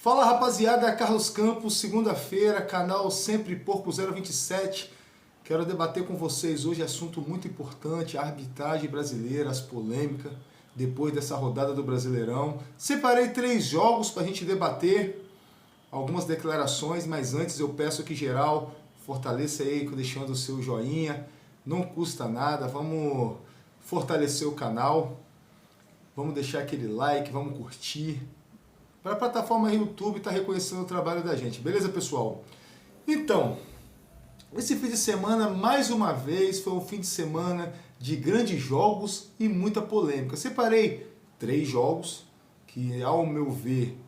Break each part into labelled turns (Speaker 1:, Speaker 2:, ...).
Speaker 1: Fala rapaziada, Carlos Campos, segunda-feira, canal Sempre Porco 027. Quero debater com vocês hoje assunto muito importante, a arbitragem brasileira, as polêmicas, depois dessa rodada do Brasileirão. Separei 3 jogos para a gente debater, algumas declarações, mas antes eu peço que geral fortaleça aí deixando o seu joinha, não custa nada, vamos fortalecer o canal, vamos deixar aquele like, vamos curtir, para a plataforma YouTube estar reconhecendo o trabalho da gente, beleza pessoal? Então, esse fim de semana, mais uma vez, foi um fim de semana de grandes jogos e muita polêmica. Separei 3 jogos que, ao meu ver,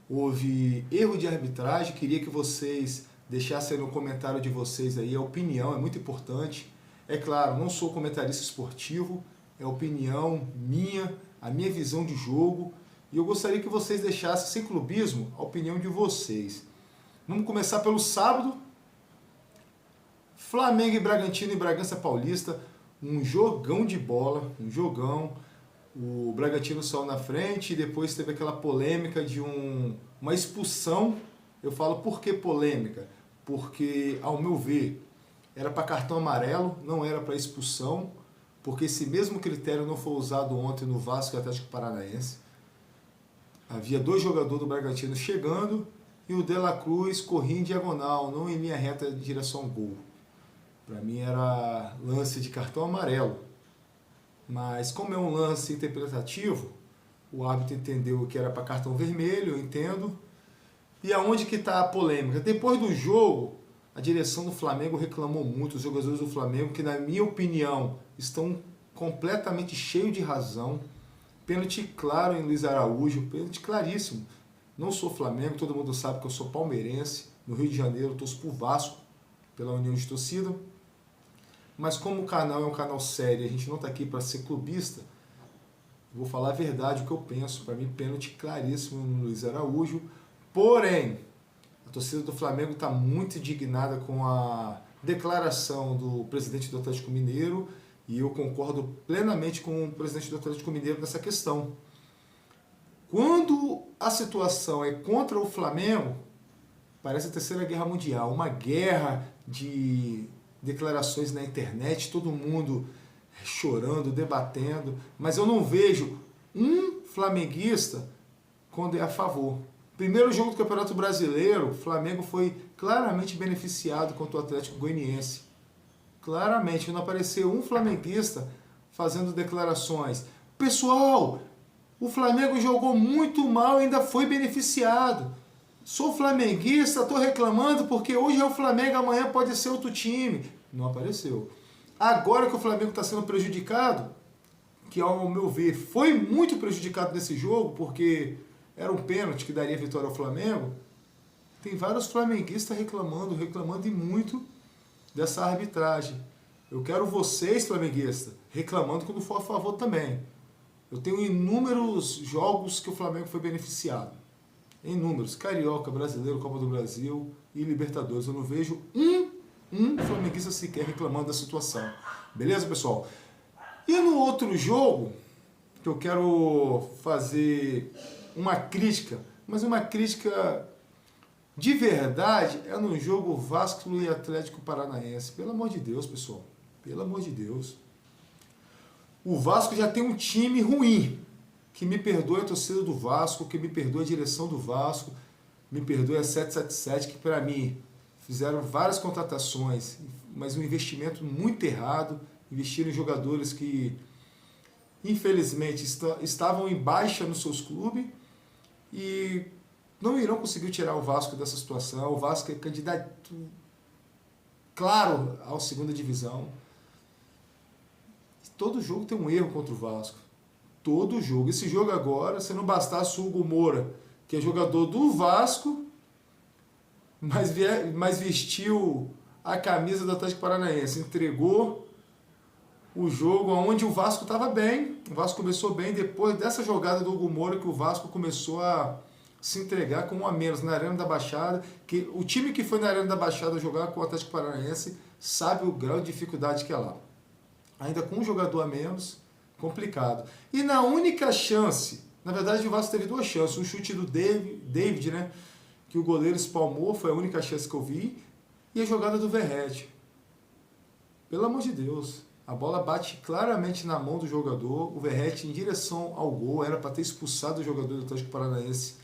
Speaker 1: houve erro de arbitragem. Queria que vocês deixassem no comentário de vocês aí a opinião, é muito importante. É claro, não sou comentarista esportivo, é opinião minha, a minha visão de jogo. E eu gostaria que vocês deixassem, sem clubismo, a opinião de vocês. Vamos começar pelo sábado. Flamengo e Bragantino e Bragança Paulista. Um jogão de bola, um jogão. O Bragantino saiu na frente e depois teve aquela polêmica de uma expulsão. Eu falo por que polêmica? Porque, ao meu ver, era para cartão amarelo, não era para expulsão. Porque esse mesmo critério não foi usado ontem no Vasco e Atlético Paranaense. Havia 2 jogadores do Bragantino chegando e o De La Cruz corria em diagonal, não em linha reta de direção ao gol. Para mim era lance de cartão amarelo. Mas como é um lance interpretativo, o árbitro entendeu que era para cartão vermelho, eu entendo. E aonde que está a polêmica? Depois do jogo, a direção do Flamengo reclamou muito, os jogadores do Flamengo, que na minha opinião estão completamente cheios de razão. Pênalti claro em Luiz Araújo, pênalti claríssimo. Não sou Flamengo, todo mundo sabe que eu sou palmeirense. No Rio de Janeiro eu torço por Vasco, pela união de torcida. Mas como o canal é um canal sério, a gente não está aqui para ser clubista, vou falar a verdade, o que eu penso. Para mim, pênalti claríssimo no Luiz Araújo. Porém, a torcida do Flamengo está muito indignada com a declaração do presidente do Atlético Mineiro. E eu concordo plenamente com o presidente do Atlético Mineiro nessa questão. Quando a situação é contra o Flamengo, parece a Terceira Guerra Mundial, uma guerra de declarações na internet, todo mundo chorando, debatendo, mas eu não vejo um flamenguista quando é a favor. Primeiro jogo do Campeonato Brasileiro, o Flamengo foi claramente beneficiado contra o Atlético Goianiense. Claramente, não apareceu um flamenguista fazendo declarações. Pessoal, o Flamengo jogou muito mal e ainda foi beneficiado. Sou flamenguista, estou reclamando porque hoje é o Flamengo, amanhã pode ser outro time. Não apareceu. Agora que o Flamengo está sendo prejudicado, que ao meu ver foi muito prejudicado nesse jogo, porque era um pênalti que daria vitória ao Flamengo, tem vários flamenguistas reclamando e muito dessa arbitragem. Eu quero vocês, flamenguistas, reclamando quando for a favor também. Eu tenho inúmeros jogos que o Flamengo foi beneficiado. Inúmeros. Carioca, Brasileiro, Copa do Brasil e Libertadores. Eu não vejo um flamenguista sequer reclamando da situação. Beleza, pessoal? E no outro jogo, que eu quero fazer uma crítica, mas uma crítica de verdade, é no jogo Vasco e Atlético Paranaense. Pelo amor de Deus, pessoal. Pelo amor de Deus. O Vasco já tem um time ruim. Que me perdoe a torcida do Vasco, que me perdoe a direção do Vasco, me perdoe a 777, que para mim fizeram várias contratações, mas um investimento muito errado. Investiram em jogadores que, infelizmente, estavam em baixa nos seus clubes e não irão conseguir tirar o Vasco dessa situação. O Vasco é candidato claro à segunda divisão. Todo jogo tem um erro contra o Vasco. Todo jogo. Esse jogo agora, se não bastasse o Hugo Moura, que é jogador do Vasco, mas vestiu a camisa do Atlético Paranaense. Entregou o jogo onde o Vasco estava bem. O Vasco começou bem depois dessa jogada do Hugo Moura, que o Vasco começou a se entregar com 1 a menos na Arena da Baixada, que o time que foi na Arena da Baixada jogar com o Atlético Paranaense sabe o grau de dificuldade que é lá. Ainda com um jogador a menos, complicado. E na única chance Na verdade, o Vasco teve duas chances. Um chute do David, né? Que o goleiro espalmou, foi a única chance que eu vi. E a jogada do Verratti. Pelo amor de Deus. A bola bate claramente na mão do jogador. O Verratti em direção ao gol. Era para ter expulsado o jogador do Atlético Paranaense.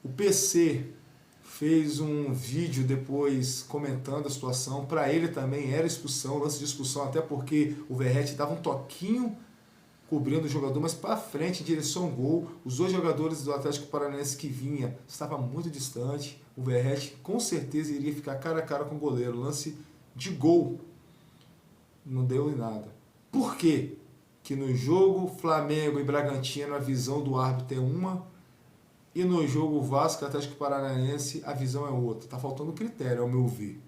Speaker 1: O PC fez um vídeo depois comentando a situação. Para ele também era expulsão, lance de expulsão, até porque o Verratti dava um toquinho cobrindo o jogador, mas para frente, em direção ao gol. Os dois jogadores do Atlético Paranaense que vinha estavam muito distante. O Verratti com certeza iria ficar cara a cara com o goleiro. Lance de gol. Não deu em nada. Por quê? Que no jogo Flamengo e Bragantino a visão do árbitro é uma, e no jogo Vasco e Atlético Paranaense a visão é outra. Está faltando critério, ao meu ver.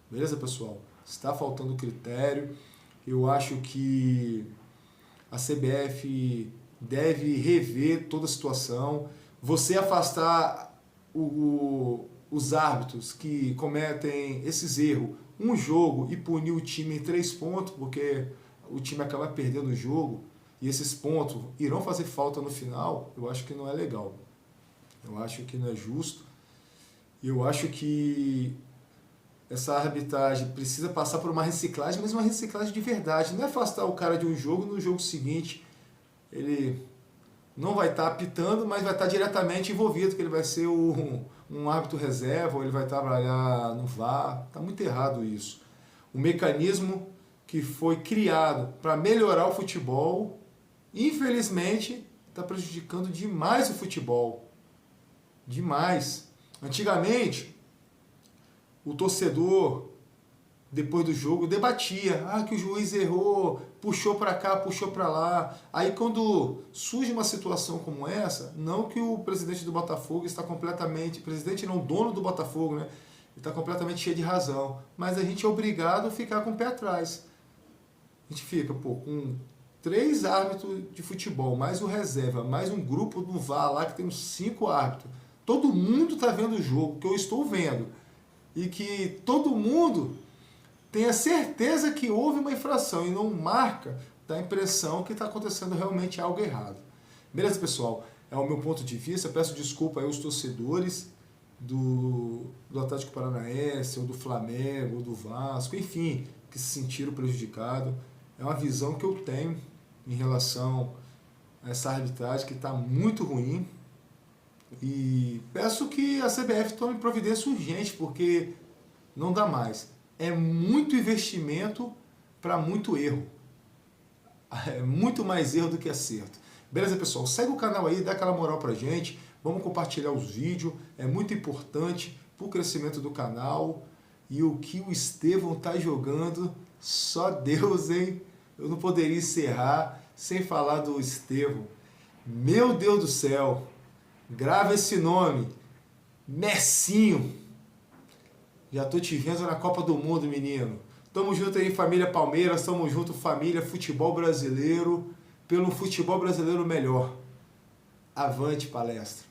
Speaker 1: Beleza, pessoal? Está faltando critério. Eu acho que a CBF deve rever toda a situação. Você afastar os árbitros que cometem esses erros, um jogo, e punir o time em 3 pontos, porque o time acaba perdendo o jogo, e esses pontos irão fazer falta no final, eu acho que não é legal. Eu acho que não é justo. E eu acho que essa arbitragem precisa passar por uma reciclagem, mas uma reciclagem de verdade. Não é afastar o cara de um jogo, no jogo seguinte ele não vai estar apitando, mas vai estar diretamente envolvido, que ele vai ser um árbitro reserva, ou ele vai trabalhar no VAR. Está muito errado isso. O mecanismo que foi criado para melhorar o futebol, infelizmente, está prejudicando demais o futebol. Demais. Antigamente, o torcedor, depois do jogo, debatia. Que o juiz errou, puxou para cá, puxou para lá. Aí quando surge uma situação como essa, não que o presidente do Botafogo está completamente... Presidente não, dono do Botafogo, né? Ele está completamente cheio de razão. Mas a gente é obrigado a ficar com o pé atrás. A gente fica, com 3 árbitros de futebol, mais o reserva, mais um grupo do VAR lá que tem uns 5 árbitros. Todo mundo está vendo o jogo, que eu estou vendo. E que todo mundo tenha certeza que houve uma infração e não marca, dá a impressão que está acontecendo realmente algo errado. Beleza, pessoal? É o meu ponto de vista. Peço desculpa aí aos torcedores do Atlético Paranaense, ou do Flamengo, ou do Vasco, enfim, que se sentiram prejudicados. É uma visão que eu tenho em relação a essa arbitragem que está muito ruim. E peço que a CBF tome providência urgente, porque não dá mais. É muito investimento para muito erro. É muito mais erro do que acerto. Beleza, pessoal? Segue o canal aí, dá aquela moral pra gente. Vamos compartilhar os vídeos. É muito importante para o crescimento do canal. E o que o Estevão tá jogando, só Deus, hein? Eu não poderia encerrar sem falar do Estevão. Meu Deus do céu! Grava esse nome, Messinho. Já tô te vendo na Copa do Mundo, menino. Tamo junto aí, família Palmeiras. Tamo junto, família futebol brasileiro. Pelo futebol brasileiro melhor. Avante, palestra.